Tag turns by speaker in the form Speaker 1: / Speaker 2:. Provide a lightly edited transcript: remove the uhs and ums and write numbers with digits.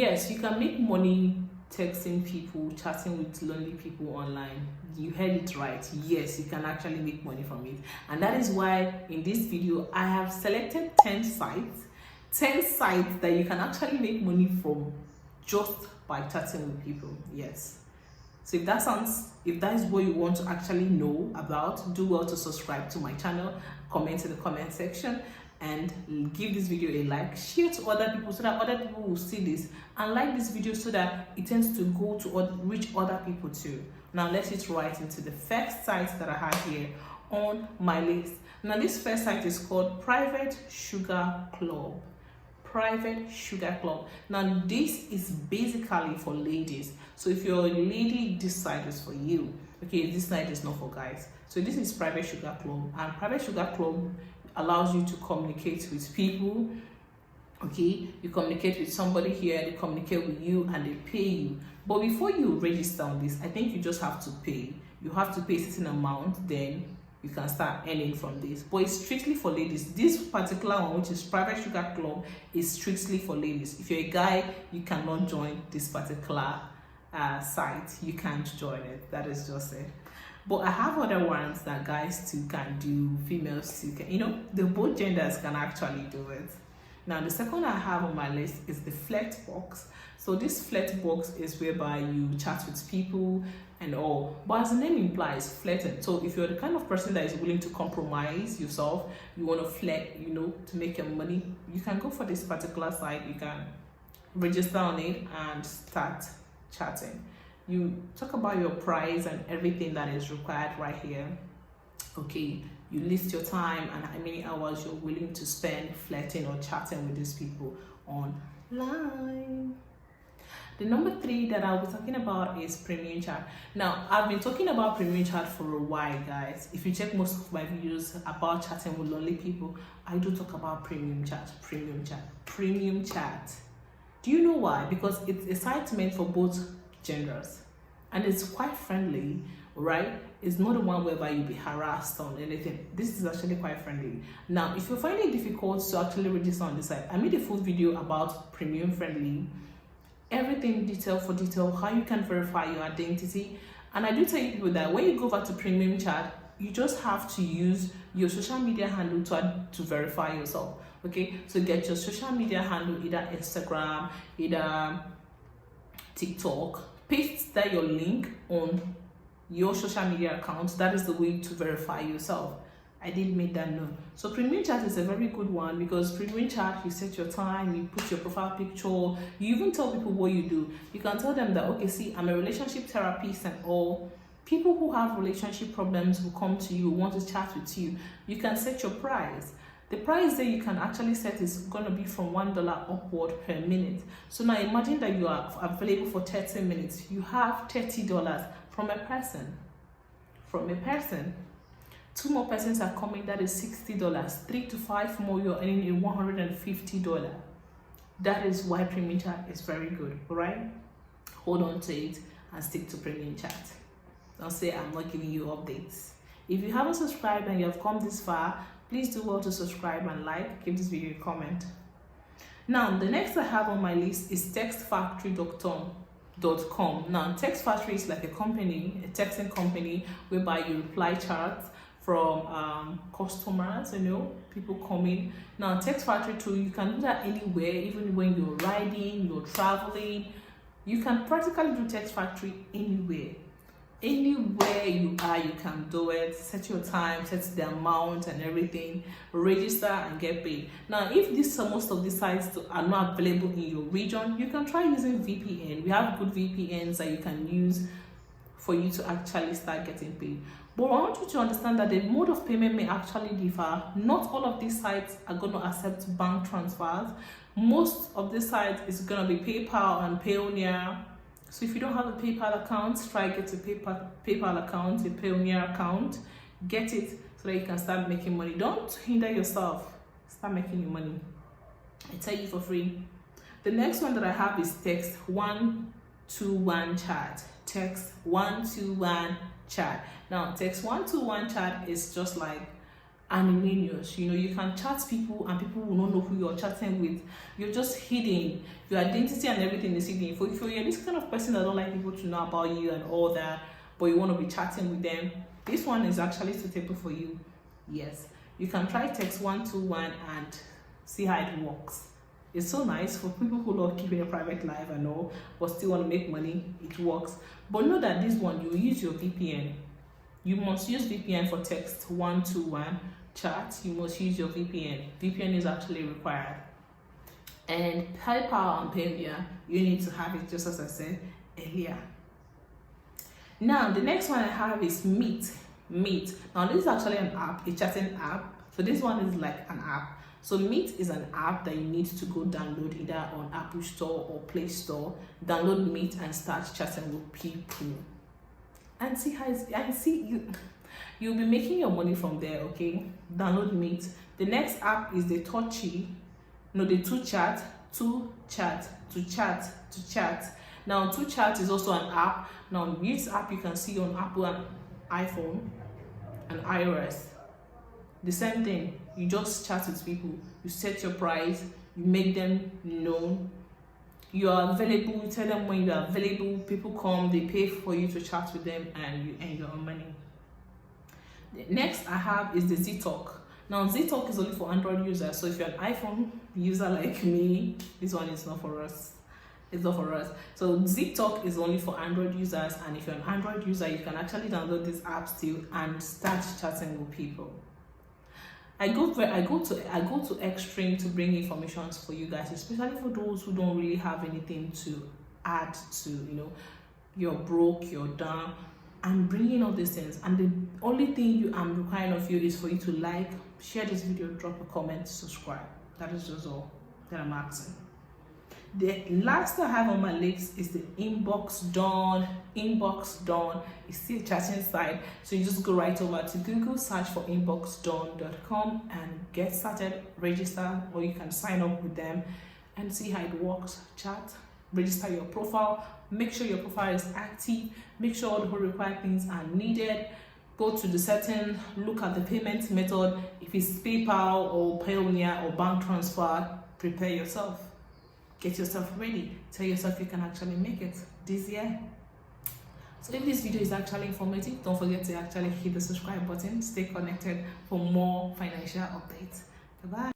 Speaker 1: Yes, you can make money texting people, chatting with lonely people online. You heard it right. Yes, you can actually make money from it. And that is why in this video, I have selected 10 sites, 10 sites that you can actually make money from just by chatting with people. Yes. So if that is what you want to actually know about, do well to subscribe to my channel, comment in the comment section, and give this video a like, share to other people so that other people will see this, and like this video so that it tends to go to reach other people too. Now let's get right into the first site that I have here on my list. Now this first site is called Private Sugar Club. Private Sugar Club. Now this is basically for ladies. So if you're a lady, this site is for you. Okay, this site is not for guys. So this is Private Sugar Club, and Private Sugar Club allows you to communicate with people. Okay, you communicate with somebody here, they communicate with you, and they pay you. But before you register on this, I think you just have to pay. You have to pay a certain amount, then you can start earning from this. But it's strictly for ladies. This particular one, which is Private Sugar Club, is strictly for ladies. If you're a guy, you cannot join this particular site. You can't join it. That is just it. But I have other ones that guys too can do, females too can, the both genders can actually do it. Now the second I have on my list is the Flirt Box. So this Flirt Box is whereby you chat with people and all, but as the name implies, flirting. So if you're the kind of person that is willing to compromise yourself, you want to flirt, to make your money, you can go for this particular site. You can register on it and start chatting. You talk about your price and everything that is required right here. Okay, you list your time and how many hours you're willing to spend flirting or chatting with these people online. The number 3 that I was talking about is Premium Chat. Now, I've been talking about Premium Chat for a while, guys. If you check most of my videos about chatting with lonely people, I do talk about Premium Chat, Premium Chat, Premium Chat. Do you know why? Because it's a site meant for both genders, and it's quite friendly, right? It's not the one whereby you'll be harassed on anything. This is actually quite friendly. Now, if you're finding it difficult to actually register on this site, I made a full video about premium friendly, everything detail for detail, how you can verify your identity. And I do tell you people that when you go back to Premium Chat, you just have to use your social media handle to verify yourself. Okay, so get your social media handle, either Instagram, either TikTok, paste that your link on your social media account. That is the way to verify yourself. I did make that known. So Premium Chat is a very good one, because Premium Chat, you set your time, you put your profile picture, you even tell people what you do. You can tell them that, okay, see, I'm a relationship therapist and all. People who have relationship problems will come to you, want to chat with you. You can set your price. The price that you can actually set is going to be from $1 upward per minute. So now imagine that you are available for 30 minutes. You have $30 from a person. From a person. 2 more persons are coming, that is $60. 3 to 5 more, you're earning a $150. That is why Premium Chat is very good, alright? Hold on to it and stick to Premium Chat. Don't say I'm not giving you updates. If you haven't subscribed and you have come this far, please do well to subscribe and like, give this video a comment. Now, the next I have on my list is textfactory.com. Now, Text Factory is like a company, a texting company, whereby you reply chats from customers, people coming. Now, Text Factory too, you can do that anywhere, even when you're riding, you're traveling. You can practically do Text Factory anywhere. Anywhere you are, you can do it. Set your time, set the amount and everything, register and get paid. Now, if most of these sites are not available in your region, you can try using VPN. We have good VPNs that you can use for you to actually start getting paid. But I want you to understand that the mode of payment may actually differ. Not all of these sites are going to accept bank transfers. Most of these sites is going to be PayPal and Payoneer. So if you don't have a PayPal account, try get a PayPal account, a Payoneer account. Get it so that you can start making money. Don't hinder yourself. Start making your money. I tell you for free. The next one that I have is Text 121 Chat. Text 121 Chat. Now, Text 121 Chat is just like anonymous. You know, you can chat people and people will not know who you're chatting with. You're just hidden. Your identity and everything is hidden. If you're this kind of person that don't like people to know about you and all that, but you want to be chatting with them, this one is actually suitable for you. Yes, you can try text 121 and see how it works. It's so nice for people who love keeping a private life and all, but still want to make money. It works. But know that this one, you use your VPN. You must use VPN for text 121 chat. You must use your VPN. VPN is actually required. And PayPal and Payoneer, you need to have it, just as I said earlier. Now, the next one I have is Meet. Now, this is actually an app, a chatting app. So this one is like an app. So Meet is an app that you need to go download either on Apple Store or Play Store. Download Meet and start chatting with people. And see how you'll be making your money from there, okay? Download Meet. The next app is the To Chat. Now, To Chat is also an app. Now, this app you can see on Apple and iPhone and iOS. The same thing. You just chat with people. You set your price. You make them known. You are available. You tell them when you are available. People come. They pay for you to chat with them, and you earn your own money. The next I have is the ZTalk. Now, ZTalk is only for Android users. So if you're an iPhone user like me, this one is not for us. It's not for us. So ZTalk is only for Android users, and if you're an Android user, you can actually download this app still and start chatting with people. I go to extreme to bring information for you guys, especially for those who don't really have anything to add to, you know, you're broke, you're down. I'm bringing all these things, and the only thing I'm requiring of you is for you to like, share this video, drop a comment, subscribe. That is just all that I'm asking. The last I have on my list is the Inbox Dawn. Inbox Dawn is still a chatting site, so you just go right over to Google, search for inboxdawn.com and get started, register, or you can sign up with them and see how it works. Chat, register your profile, make sure your profile is active, make sure all the required things are needed. Go to the setting, look at the payment method. If it's PayPal or Payoneer or bank transfer, prepare yourself. Get yourself ready. Tell yourself you can actually make it this year. So if this video is actually informative, don't forget to actually hit the subscribe button. Stay connected for more financial updates. Goodbye.